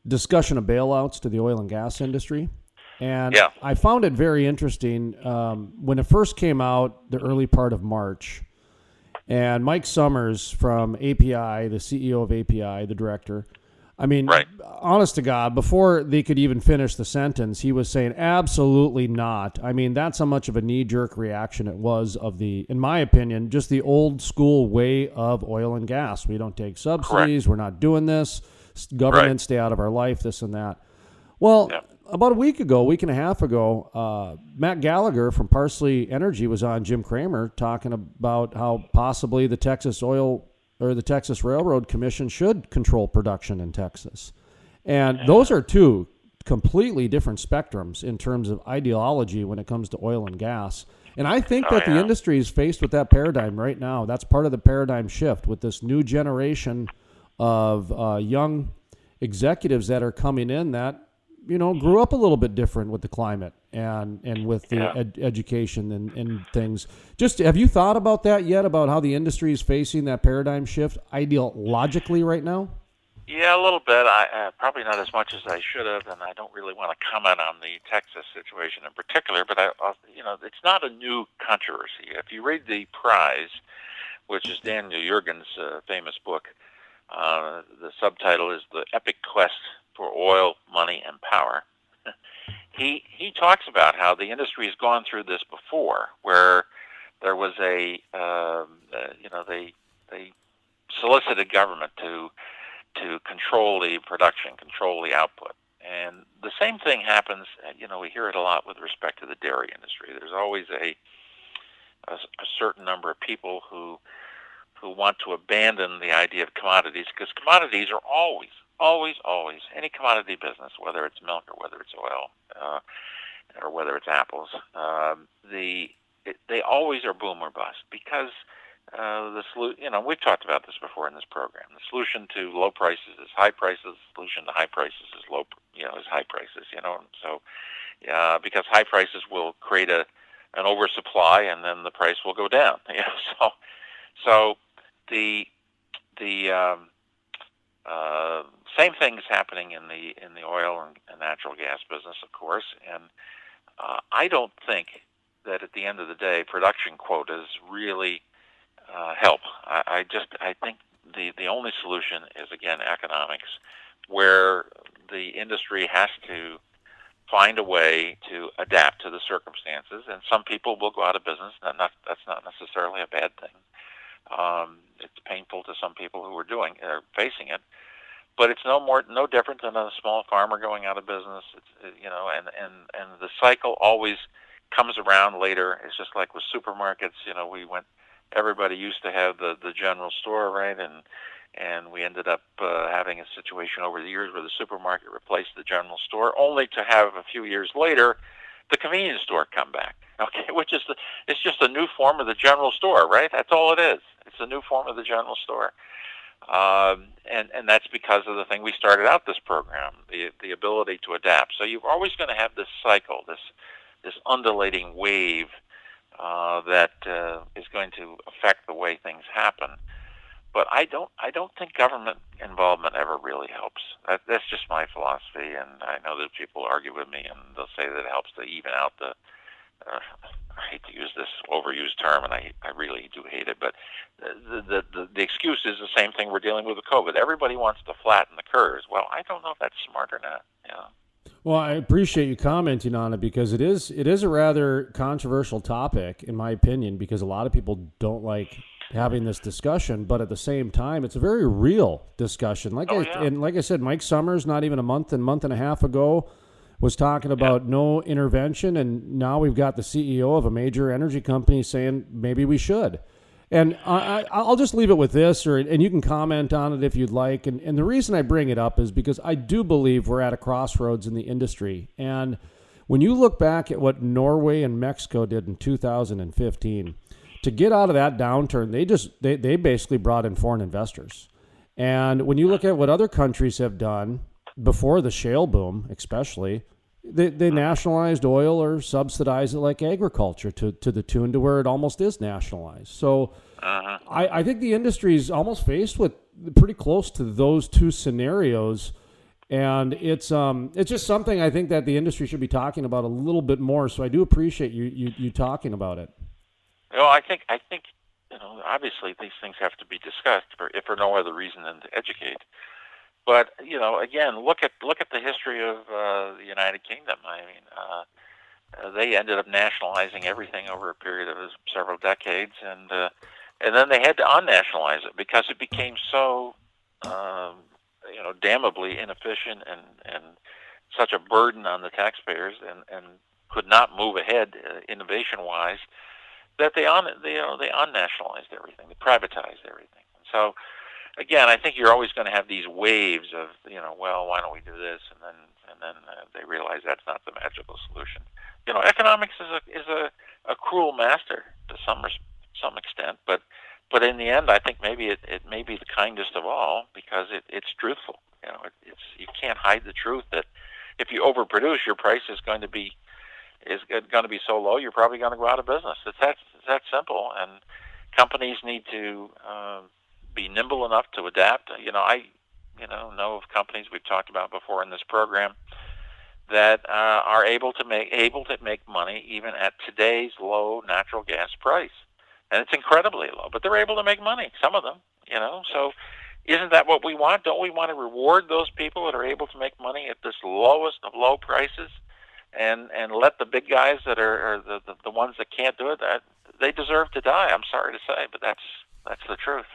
discussion of bailouts to the oil and gas industry. And Yeah. I found it very interesting when it first came out, the early part of March, and Mike Sommers from API, the CEO of API, the director, I mean, Right. honest to God, before they could even finish the sentence, he was saying, absolutely not. I mean, that's how much of a knee-jerk reaction it was of in my opinion, just the old school way of oil and gas. We don't take subsidies. Correct. We're not doing this. Government, Right. stay out of our life, this and that. Well, Yeah. about a week and a half ago, Matt Gallagher from Parsley Energy was on Jim Cramer talking about how possibly the Texas Railroad Commission should control production in Texas. And those are two completely different spectrums in terms of ideology when it comes to oil and gas. And I think that the industry is faced with that paradigm right now. That's part of the paradigm shift with this new generation of young executives that are coming in that, grew up a little bit different with the climate and with the education and things. Just have you thought about that yet, about how the industry is facing that paradigm shift ideologically right now? Yeah, a little bit. I probably not as much as I should have, and I don't really want to comment on the Texas situation in particular. But it's not a new controversy. If you read the Prize, which is Daniel Yergin's famous book, the subtitle is "The Epic Quest for Oil, Money, and Power." He talks about how the industry has gone through this before, where there was they solicited government to control the production, control the output. And the same thing happens, we hear it a lot with respect to the dairy industry. There's always a certain number of people who want to abandon the idea of commodities, because commodities are always, any commodity business, whether it's milk or whether it's oil or whether it's apples, they always are boom or bust, because we've talked about this before in this program. The solution to low prices is high prices. The solution to high prices is is high prices. So because high prices will create an oversupply, and then the price will go down. So the same thing is happening in the oil and natural gas business, of course. And I don't think that at the end of the day, production quotas really help. I think the only solution is, again, economics, where the industry has to find a way to adapt to the circumstances, and some people will go out of business. That's not necessarily a bad thing. It's painful to some people who are facing it, but it's no different than a small farmer going out of business. And the cycle always comes around later. It's just like with supermarkets. Everybody used to have the general store, right? And we ended up having a situation over the years where the supermarket replaced the general store, only to have a few years later the convenience store come back. Okay, it's just a new form of the general store, right? That's all it is. It's a new form of the general store, and that's because of the thing we started out this program, the ability to adapt. So you're always going to have this cycle, this undulating wave that is going to affect the way things happen. But I don't think government involvement ever really helps. That's just my philosophy, and I know that people argue with me, and they'll say that it helps to even out the. I hate to use this overused term, and I really do hate it, but the excuse is the same thing we're dealing with COVID. Everybody wants to flatten the curves. Well, I don't know if that's smart or not. Well, I appreciate you commenting on it, because it is a rather controversial topic, in my opinion, because a lot of people don't like having this discussion, but at the same time, it's a very real discussion. And like I said, Mike Sommers, not even a month and a half ago, was talking about no intervention, and now we've got the CEO of a major energy company saying maybe we should. And I'll just leave it with this, and you can comment on it if you'd like. And the reason I bring it up is because I do believe we're at a crossroads in the industry. And when you look back at what Norway and Mexico did in 2015, to get out of that downturn, they basically brought in foreign investors. And when you look at what other countries have done before the shale boom, especially, they nationalized oil or subsidized it like agriculture to the tune to where it almost is nationalized. So I think the industry is almost faced with pretty close to those two scenarios. And it's just something I think that the industry should be talking about a little bit more. So I do appreciate you talking about it. Well, I think obviously these things have to be discussed if for no other reason than to educate. But again, look at the history of the United Kingdom. I mean, they ended up nationalizing everything over a period of several decades, and then they had to unnationalize it because it became so damnably inefficient and such a burden on the taxpayers, and could not move ahead innovation wise, that they unnationalized everything, they privatized everything. So again, I think you're always going to have these waves of well, why don't we do this, and then they realize that's not the magical solution. Economics is a cruel master to some extent, but in the end, I think maybe it may be the kindest of all because it's truthful. You can't hide the truth that if you overproduce, your price is going to be so low, you're probably going to go out of business. It's that simple, and companies need to be nimble enough to adapt. I know of companies we've talked about before in this program that are able to make money even at today's low natural gas price, and it's incredibly low, but they're able to make money. Some of them, So, isn't that what we want? Don't we want to reward those people that are able to make money at this lowest of low prices, and let the big guys that are the ones that can't do it, that they deserve to die? I'm sorry to say, but that's the truth.